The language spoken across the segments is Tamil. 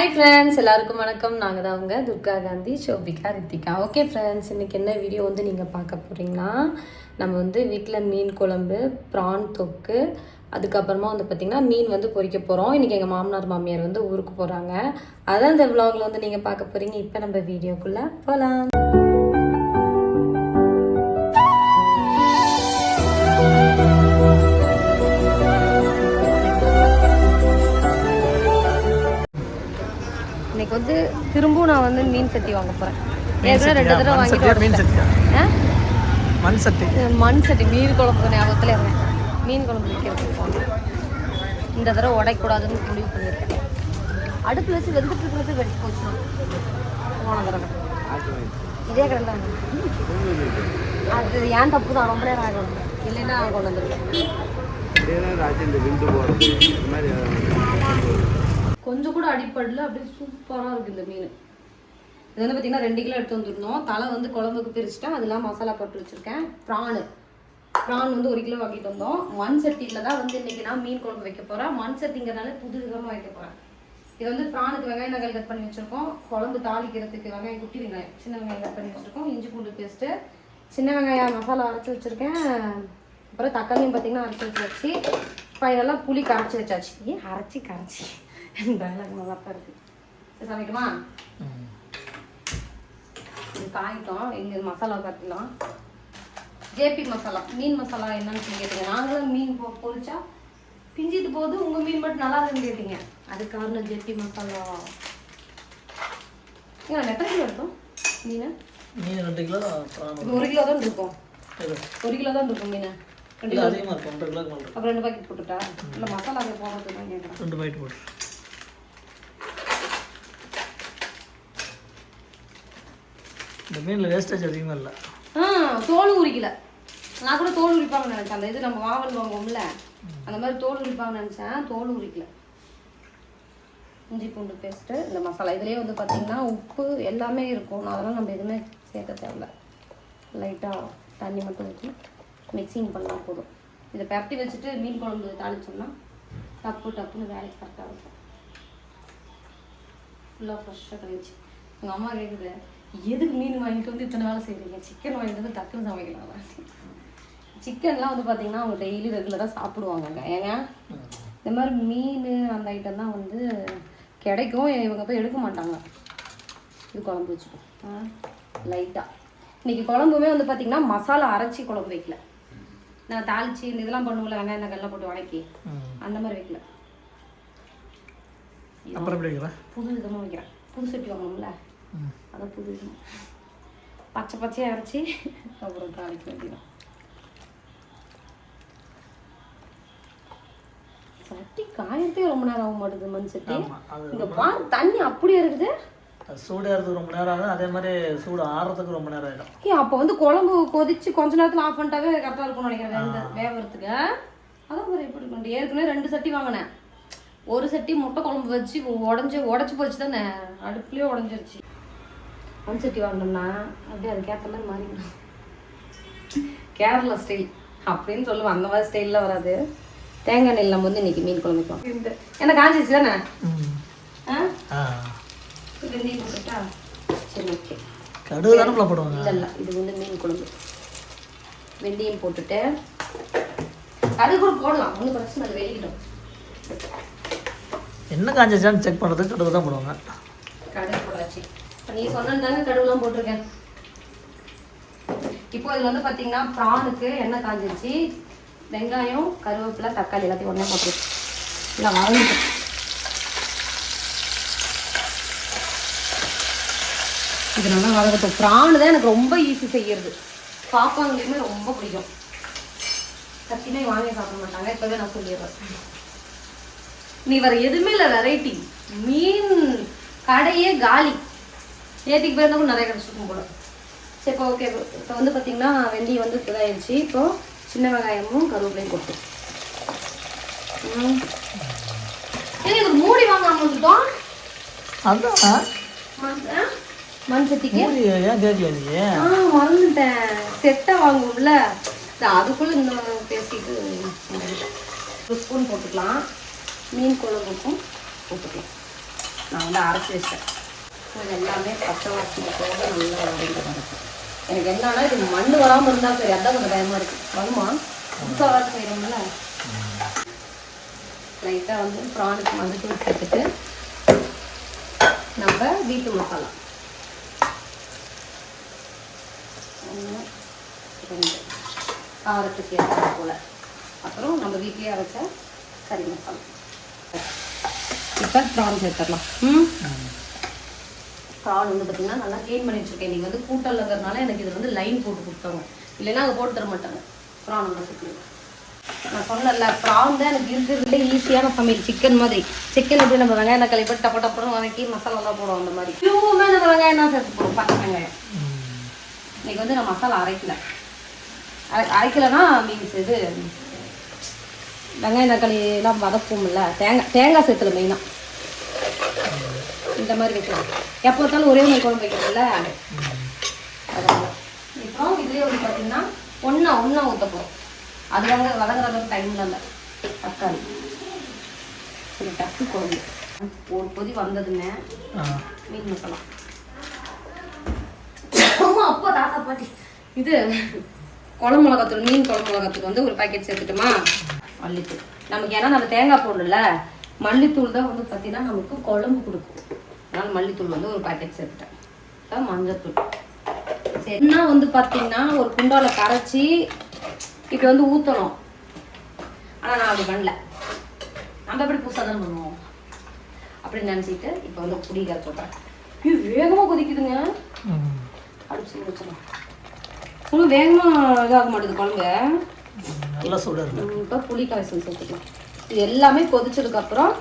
ஹாய் ஃப்ரெண்ட்ஸ், எல்லாருக்கும் வணக்கம். நாங்கள் தான் அவங்க துர்கா காந்தி, ஷோபிகா, ரித்திகா. ஓகே ஃப்ரெண்ட்ஸ், இன்றைக்கி என்ன வீடியோ நீங்கள் பார்க்க போகிறீங்கன்னா, நம்ம வீட்டில் மீன் குழம்பு, ப்ரான் தொக்கு, அதுக்கப்புறமா பார்த்திங்கன்னா மீன் பொரிக்க போகிறோம். இன்றைக்கி எங்கள் மாமனார் மாமியார் ஊருக்கு போகிறாங்க. அதான் இந்த விலாகில் நீங்கள் பார்க்க போகிறீங்க. இப்போ நம்ம வீடியோக்குள்ளே போகலாம். இன்னைக்கு திரும்பவும் நான் மீன் சட்டி வாங்க போகிறேன். ஏற்கனவே 2 தடவை வாங்கிட்டு மண் சட்டி மீன் குழம்பு ஞாபகத்தில் இருந்தேன். மீன் குழம்பு வைக்கிறதுக்கு போனேன். இந்த தடவை உடைக்கூடாதுன்னு முடிவு பண்ணியிருக்கேன். அடுப்பில் வச்சு வெந்துட்டு இருக்கிறது வெட்டி போச்சு. போன தடவை இதே கடை தான். அது ஏன் தப்பு தான், ரொம்ப நேரம் ஆகும். இல்லைன்னா கொண்டு வந்துருக்கேன். கொஞ்சம் கூட அடிப்படல, அப்படியே சூப்பராக இருக்குது இந்த மீன். இது பார்த்திங்கன்னா 2 கிலோ எடுத்து வந்துருந்தோம். தலை குழம்புக்கு பிரிச்சுட்டேன். அதெல்லாம் மசாலா போட்டு வச்சுருக்கேன். ப்ரான் 1 கிலோ வாங்கிட்டு வந்தோம். மண் சட்டியில் தான் இன்றைக்கி நான் மீன் குழம்பு வைக்க போகிறேன். மண் சட்டிங்கிறனால புது விதமாக வைக்க போகிறேன். இது ப்ரானுக்கு வெங்காயம் நகல் கட் பண்ணி வச்சுருக்கோம். குழம்பு தாளிக்கிறதுக்கு வெங்காயம், குட்டி வெங்காயம், சின்ன வெங்காயம் கட் பண்ணி வச்சுருக்கோம். இஞ்சி பூண்டு பேஸ்ட்டு, சின்ன வெங்காயம் மசாலா அரைச்சி வச்சுருக்கேன். அப்புறம் தக்காளியும் பார்த்திங்கன்னா அரைச்சி வச்சு ஃபைனலாக புளி கரைச்சி வச்சாச்சு. கரைச்சி நல்லா தான் இருக்கு. சரி, சமைக்குமா? இது காயிட்டோம். எங்க மசாலா காட்டலாம். ஜேபி மசாலா, மீன் மசாலா என்னன்னு கேட்டீங்க. நாங்களும் மீன் பொரிச்சா பிஞ்சிட்டு போகுது, உங்க மீன் மட்டும் நல்லா இருக்குன்னு கேட்டீங்க. அதுக்கு காரணம் ஜேபி மசாலா. ஏன் எத்தனை கிலோ இருக்கும் மீன்? 2 கிலோ. 1 கிலோ தான் இருக்கும். 1 கிலோ தான் இருக்கும் மீன். 2 கிலோ அதிகமாக இருக்கும். 1 கிலோ இருக்கும். அப்புறம் 2 பாக்கெட் போட்டுட்டா? இல்லை மசாலா போடுறது தான் கேட்குறேன். 2 பாக்கெட் போட்டு. இந்த மீனில் வேஸ்டேஜ் அதிகமாக இல்லை. தோல் உரிக்கல. நான் கூட தோல் உரிப்பாங்கன்னு நினச்சேன். அந்த இது நம்ம வாவல் வாங்குவோம்ல, அந்த மாதிரி தோல் உரிப்பாங்கன்னு நினச்சேன். தோல் உரிக்கல. இஞ்சி பூண்டு பேஸ்ட்டு, இந்த மசாலா இதுலேயே பார்த்தீங்கன்னா உப்பு எல்லாமே இருக்கும். அதெல்லாம் நம்ம எதுவுமே சேர்க்க தேவையில்ல. லைட்டாக தண்ணி மட்டும் ஊற்றி மிக்சிங் பண்ணால் போதும். இதை பரட்டி வச்சுட்டு மீன் குழம்பு தாளிச்சோம்னா டப்புன்னு வேலைக்கு கரெக்டாக இருக்கும். ஃபுல்லாக ஃப்ரெஷ்ஷாக கழிச்சு. எங்கள் அம்மா கேட்குது, எதுக்கு மீன் வாங்கிட்டு இத்தனை வேலை செய்கிறீங்க? சிக்கன் வாங்கிட்டு டக்குன்னு சமைக்கலாம். சிக்கன்லாம் பார்த்தீங்கன்னா அவங்க டெய்லி ரெகுலராக சாப்பிடுவாங்க. ஏங்க இந்த மாதிரி மீன் அந்த ஐட்டம் தான் கிடைக்கும். இவங்க போய் எடுக்க மாட்டாங்க. இது குழம்பு வச்சுப்போம் லைட்டாக. இன்றைக்கி குழம்புமே பார்த்திங்கன்னா மசாலா அரைச்சி குழம்பு வைக்கல. நான் தாளித்து இந்த இதெல்லாம் பண்ணுவோம்ல, வெங்காயம் நகல்லாம் போட்டு வதக்கி அந்த மாதிரி வைக்கல. புது விதமாக வைக்கிறேன். புது சட்டி வாங்கணும்ல, அதான் புது விதமாக பச்சையாக அரைச்சி அப்புறம் தாளிக்க வேண்டியதான். சட்டி காயத்தே ரொம்ப நேரம் ஆக மாட்டேங்குது. மண் சட்டி இந்த பாரு, தண்ணி அப்படியே இருக்குது. சூடு ஏறதுக்கு ரொம்ப நேரம் ஆகும். அதே மாதிரி சூடு ஆறுறதுக்கு ரொம்ப நேரம் ஆகிடும். அப்போ குழம்பு கொதிச்சு கொஞ்ச நேரத்தில் ஆஃப் பண்ணிட்டாவே கரெக்டாக இருக்கும்னு நினைக்கிறேன் வேகிறதுக்கு. அதான் மாதிரி எப்படி பண்ணுறது? ஏற்கனவே 2 சட்டி வாங்கினேன். ஒரு சட்டி முட்டை குழம்பு வச்சு உடச்சி போச்சு தானே, அடுப்புலேயே உடஞ்சிருச்சு. மண் சட்டி வாங்கினோம்னா அப்படியே அதுக்கேற்ற மாதிரி மாறிடும். கேரளா ஸ்டைல் அப்படின்னு சொல்லுவேன். அந்த மாதிரி ஸ்டைலில் வராது. தேங்காய் நெல் நம்ம இன்னைக்கு மீன் குழம்பு வைக்கலாம். என்ன காஞ்சிச்சு தானே? வெந்தயம் போட்டுட்டா சரி, ஓகே. கடுகு தானே போடுவாங்க? இல்லை இது மீன் குழம்பு. வெந்தயம் போட்டுட்டு கடுகு கூட போடலாம், ஒன்றும் பிரச்சனை அது வெளியிடும். என்ன காஞ்சிச்சான்னு செக் பண்ணுறதுக்கு கடுகு தான் போடுவாங்க. கடுகு போடாச்சு. நீ சொன்னது தானே கடுகுலாம் போட்டிருக்கேன். இப்போ இதில் பார்த்தீங்கன்னா ப்ரானுக்கு எண்ணெய் காஞ்சிருச்சு. வெங்காயம், கருவேப்பிலை, தக்காளி எல்லாத்தையும் ஒன்றே போட்டு இல்லை வதங்கிட்டு. இது நல்லா வதங்கட்டும். ப்ரானு தான் எனக்கு ரொம்ப ஈஸி செய்யறது. பாப்பாங்களுக்குமே ரொம்ப பிடிக்கும். சத்தியமே வாங்கி சாப்பிட மாட்டாங்க. இப்போவே நான் சொல்லிடுறேன். நீ வேறு எதுவுமே இல்லை, வெரைட்டி மீன் கடையே காலி. நேற்றுக்கு போயிருந்தவங்க நிறைய கிடச்சிருக்கும் போல. சரி, இப்போ ஓகே. இப்போ பார்த்தீங்கன்னா வெந்தயம் இதாகிடுச்சு. இப்போது சின்ன வெங்காயமும் கருவேப்பிலையும் போட்டு இது மூடி வாங்காம வந்துட்டோம். அதான் மண் சட்டிக்கு மறந்துட்டேன். செட்டை வாங்குவோம்ல, அதுக்குள்ளே இன்னும் பேசிட்டு 1 ஸ்பூன் போட்டுக்கலாம். மீன் குழம்புக்கும் போட்டுக்கலாம். நான் வந்து அரைச்சி வச்சிட்டேன். இது எல்லாமே பச்சை வாசனை போக நல்லா வதங்கிட்டு வரும். எனக்கு என்னன்னா இது மண் வராமல் இருந்தால் சரி, அதான் கொஞ்சம் பயமாக இருக்குது. வருமா புதுசாக வர செய்கிறோம்ல. லைட்டாக வந்து ப்ரானுக்கு மஞ்சத்தூள் சேர்த்துட்டு நம்ம வீட்டு மசாலா 1 2 காரத்துக்கு ஏற்ற போல், அப்புறம் நம்ம வீட்லேயே அரைச்ச கறி மசாலா. இப்போ ப்ரான் சேர்த்துடலாம். ப்ரான் வந்து பார்த்திங்கன்னா நல்லா க்ளீன் பண்ணி வச்சுருக்கேன். இன்றைக்கி வந்து கூட்டல்லங்கிறதுனால எனக்கு இதில் வந்து லைன் போட்டு கொடுத்தாங்க, இல்லைன்னா அங்கே போட்டு தர மாட்டாங்க. ப்ரான் நல்லா சேர்த்துக்கலாம். நான் சொன்னல ப்ரான் தான் எனக்கு இருக்கிறதுலே ஈஸியான சமையல். சிக்கன் மாதிரி சிக்கன் எப்படி நம்ம வெங்காயம் தக்காளி போட்டு டப்ப டப்புன்னு வதக்கி மசாலாலாம் போடுவோம், அந்த மாதிரி இதுவுமே நம்ம வெங்காயம் தான் சேர்த்து போடுவோம், பச்சை வெங்காயம். இன்னைக்கு வந்து நான் மசாலா அரைக்கலைன்னா மீன்ஸ் இது வெங்காயம் தக்காளிலாம் வதக்கும்ல, தேங்காய் சேர்த்துல மெயினாக இந்த மாதிரி வைக்கலாம். எப்போ பார்த்தாலும் ஒரே மாதிரி குழம்பு வைக்கிறதில்ல, அதனால இப்போ இதுலேயே வந்து பார்த்தீங்கன்னா ஒன்றா ஊற்ற போகிறோம். அது வதங்குற அளவுக்கு டைமில் இல்லை. தக்காளி ஒரு டக்கு குழம்பு ஒரு கொதி வந்ததுங்க. மீன் மசாலா அப்பா தாத்தா பாட்டி இது குழம்பு மிளகாத்தூள், மீன் குழம்பு மிளகாத்தூள் வந்து ஒரு பாக்கெட் சேர்த்துட்டோமா. மல்லித்தூள் நமக்கு, ஏன்னா நம்ம தேங்காய் போடல, மல்லித்தூள் தான் வந்து பார்த்தீங்கன்னா நமக்கு குழம்பு கொடுக்கும். அதனால் மல்லித்தூள் வந்து ஒரு பாக்கெட் சேர்த்துட்டேன். மஞ்சத்தூள் சரின்னா வந்து பார்த்தீங்கன்னா ஒரு குண்டாவில் கரைச்சி இப்படி வந்து ஊற்றணும். ஆனால் நான் அப்படி பண்ணல, நம்ம எப்படி புதுசாக தானே பண்ணுவோம் அப்படின்னு நினச்சிட்டு இப்போ வந்து புளி கரைச்சி விட்றேன். இது வேகமாக கொதிக்குதுங்க. அடிச்சு வச்சிடலாம். இன்னும் வேகமாக இதாக மாட்டேது குழம்பு, நல்லா சூடாக இருக்கு. இப்போ புளி கரைசல் சேர்த்துக்கலாம். இது எல்லாமே கொதிச்சதுக்கப்புறம்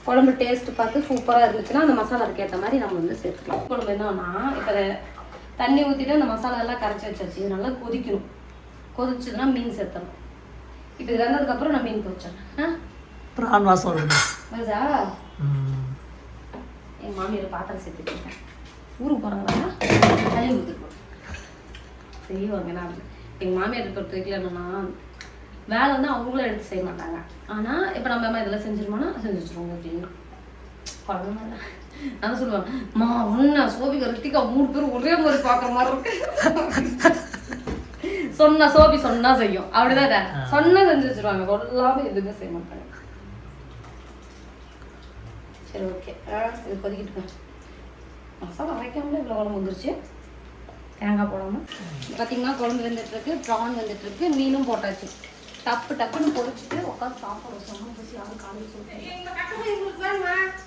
குழம்பு டேஸ்ட்டு பார்த்து சூப்பராக இருந்துச்சுன்னா அந்த மசாலாவுக்கு ஏற்ற மாதிரி நம்ம வந்து சேர்த்துக்கலாம். குழம்பு என்னன்னா இப்போ தண்ணி ஊற்றிட்டு அந்த மசாலா எல்லாம் கரைச்சி வச்சாச்சு. இது நல்லா கொதிக்கணும். கொதிச்சதுன்னா மீன் சேர்த்தணும். இப்போ இது வெந்ததுக்கப்புறம் நான் மீன் கொதிச்சேன். ப்ரான் வாசம் வருது. வருதா? எங்கள் மாமியார் பாத்திரம் சேர்த்துக்கிட்டேன். ஊருக்கு போகிறாங்களா கழுவி ஊற்றுருக்கோம் செய்வாங்க. நான் எங்கள் மாமியார் பொறுத்த வரைக்கும் என்னன்னா வேலை வந்து அவங்களும் எடுத்து செய்ய மாட்டாங்க. ஆனால் இப்போ நம்ம அம்மா இதெல்லாம் செஞ்சிருமோன்னா செஞ்சு வச்சுருவோங்க அப்படின்னா குழந்தை நான் சொல்லுவேன், மா ஒன்று சோபிகா ரித்திகா 3 பேரும் ஒரே மாதிரி பார்க்குற மாதிரி இருக்கு. சொன்னா சோபி சொன்னா செய்யும், அப்படிதான் சொன்னா செஞ்சு வச்சிருவாங்க. கொள்ளாம எதுவுமே செய்ய மாட்டாங்க. சரி ஓகே, இது கொதிக்கிட்டு மசாலா அரைக்காமலே இவ்வளோ குழம்பு வந்துருச்சு. தேங்காய் போடாமல் பார்த்தீங்கன்னா குழம்பு வெந்துட்டு இருக்கு, ப்ரான் வந்துட்டு இருக்கு, மீனும் போட்டாச்சு. டப்புன்னு பொரிச்சுட்டு உட்காந்து சாப்பாடு வச்சோம்னா பசி யாரும் காலையில் சொல்லிட்டேன்.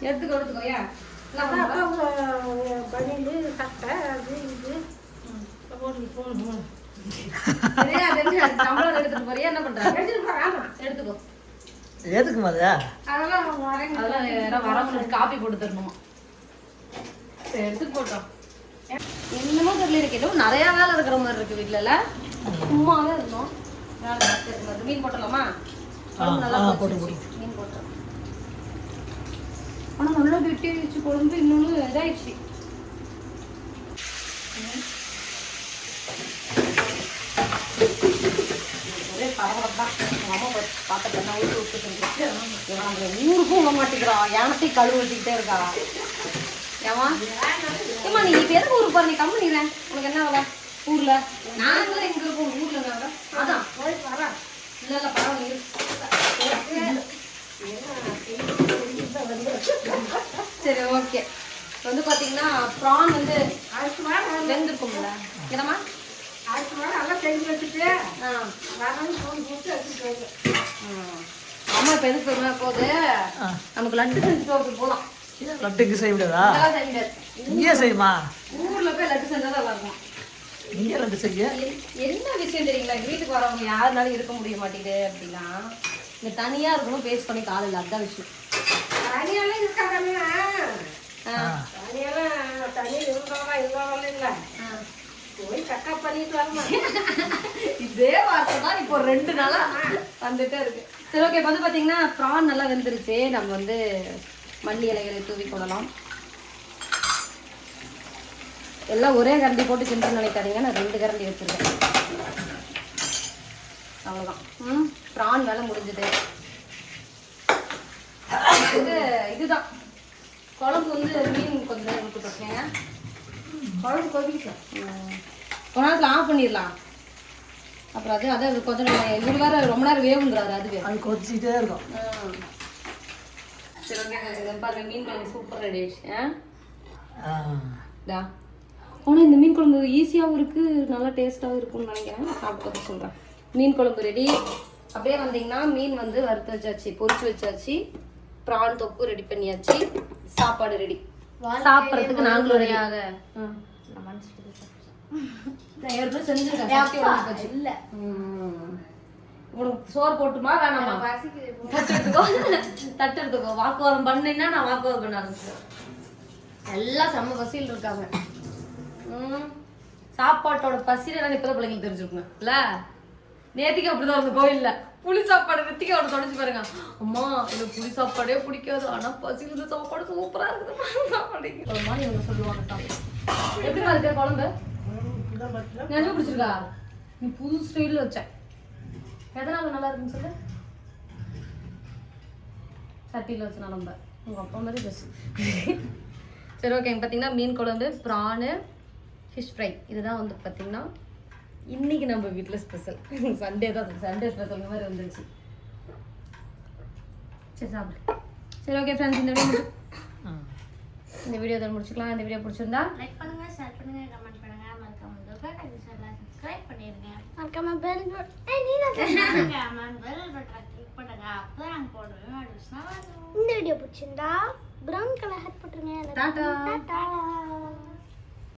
எடுத்துக்கோ ஏன் எடுத்துட்டு போறியா என்ன பண்றாங்க? எடுத்துக்கோ. எதுக்கு அதெல்லாம் வரவங்களுக்கு காப்பி போட்டு தரணுமா? எடுத்துட்டு போட்டோம். என்னமோ தெரியல, கேட்டோம் நிறைய வேலை இருக்கிற மாதிரி இருக்கு வீட்டுல. சும்மாவே இருந்தோம். மீன் போட்டலாமா? நல்லா மீன் போட்டோம். ஆனா நல்லா வெட்டிடுச்சு குழம்பு. இன்னொன்னு இதாயிடுச்சு. ஒரே பரபரப்பா எங்க அம்மா பார்த்துட்டு ஊருக்கு விட்டு ஊருக்கும் விட மாட்டேங்கிறான். யானத்தை கழுவு வச்சுக்கிட்டே இருக்கா. ஏமா ஏமா நீ இப்ப எதுக்கு ஊருக்கு போற? நீ கம்முனிறேன். உனக்கு என்ன வேலை ஊர்ல? நாங்களும் எங்க இருக்கோம் ஊர்ல. அதான் இல்ல பரவாயில்ல. சரி ஓகே. வந்து பாத்தீங்கன்னா ப்ரான் வந்து வெந்திருக்கும்ல. என்னம்மா அம்மா இப்ப எதுக்கு போகுது? நமக்கு லட்டு செஞ்சுட்டு போலாம். லட்டுக்கு செய்ய முடியாதா? இங்கே செய்யுமா? ஊர்ல போய் லட்டு செஞ்சா நல்லா இருக்கும். இங்கே லட்டு செய்ய என்ன விஷயம் தெரியுங்களா? வீட்டுக்கு வரவங்க யாருனாலும் இருக்க முடிய மாட்டேங்குது அப்படின்னா இங்க தனியா இருக்கணும். பேஸ்ட் பண்ணி காலையில் அதுதான் விஷயம். தனியாலாம் இருக்காங்க. இதே வார்த்தை தான் இப்போ 2 நாளா வந்துட்டே இருக்கு. சரி ஓகே. வந்து பாத்தீங்கன்னா ப்ரான் நல்லா வெந்துருச்சு. நம்ம வந்து மல்லி இலைகளை தூவி போடலாம். எல்லாம் ஒரே கரண்டி போட்டு செஞ்சு நினைக்காதீங்க. நான் 2 கரண்டி வச்சிருக்கேன். அவ்வளோதான். ப்ரான் வேலை முடிஞ்சது. இதுதான் குழம்பு வந்து மீன் கொஞ்சம் நேரம் விட்டுருக்கேங்க. குழம்பு கொதிக்கும். கொஞ்ச நேரத்தில் ஆஃப் பண்ணிடலாம். அப்புறம் அது கொஞ்சம் இவர் வேற ரொம்ப நேரம் வேவுங்கிறாரு. அதுவே அது கொதிச்சுட்டே இருக்கும். சரி ஓகே பாருங்க, மீன் குழம்பு சூப்பர் ரெடி ஆயிடுச்சு. ஆனால் இந்த மீன் குழம்பு ஈஸியாகவும் இருக்குது, நல்லா டேஸ்ட்டாகவும் இருக்கும்னு நினைக்கிறேன். சாப்பிட்டு சொல்கிறேன். மீன் குழம்பு ரெடி. அப்படியே வந்தீங்கன்னா மீன் வந்து வறுத்து வச்சாச்சு, பொரிச்சு வச்சாச்சு, ப்ரான் தொப்பு ரெடி பண்ணியாச்சு, சாப்பாடு ரெடி. சாப்பிட்றதுக்கு நாங்களும் ரெடி. இல்ல உனக்கு சோறு போட்டுமா வேணாமா? தட்டு எடுத்துக்கோ. வாக்குவாதம் பண்ணீங்கன்னா நான் வாக்குவாதம் பண்ண ஆரம்பிச்சேன். எல்லாம் செம்ம பசியில் இருக்காங்க. சாப்பாட்டோட பசியில நான் இப்பதான் பிள்ளைங்களுக்கு தெரிஞ்சுக்கணும் இல்ல. நேத்திக்கு அப்படிதான் இருந்த கோயில்ல புளி சாப்பாடு நேத்திக்கு அவனை தொடச்சு பாருங்க. அம்மா எனக்கு புளி சாப்பாடே பிடிக்காது, ஆனா பசியில் இருந்த சாப்பாடு சூப்பரா இருக்குது அப்படிங்கிற ஒரு மாதிரி இவங்க சொல்லுவாங்க. எப்படிமா இருக்க குழம்பு? நிஜமா பிடிச்சிருக்கா? நீ புது ஸ்டைல வச்ச எதனால நல்லா இருக்குன்னு சொல்லு. சட்டியில் வச்சு நம்ப உங்க அப்பா மாதிரி ட்ரெஸ். சரி ஓகே, பார்த்தீங்கன்னா மீன் குழம்பு, ப்ரானு, ஃபிஷ் ஃப்ரை, இதுதான் வந்து பார்த்தீங்கன்னா இன்னைக்கு நம்ம வீட்டில் ஸ்பெஷல். சண்டே தான், சண்டே ஸ்பெஷல் மாதிரி வந்துருச்சு. சரி சாப்பிடு. சரி ஓகே ஃப்ரெண்ட்ஸ், இந்த வீடியோ தான் முடிச்சுக்கலாம். இந்த வீடியோ பிடிச்சிருந்தா லைக் பண்ணுங்க, ஷேர் பண்ணுங்க, கமெண்ட் பண்ணுங்க, மறக்காம சப்ஸ்கிரைப் பண்ணிருங்க. மறக்காம பெல் பட்டன் கிளிக் பண்ணுங்க. அப்பதான் நாங்க போடுவோம் வீடியோஸ்னா வரும். இந்த வீடியோ பிடிச்சிருந்தா பிரவுன் கலர் ஹார்ட் போட்டுருங்க. டாடா. டாடா.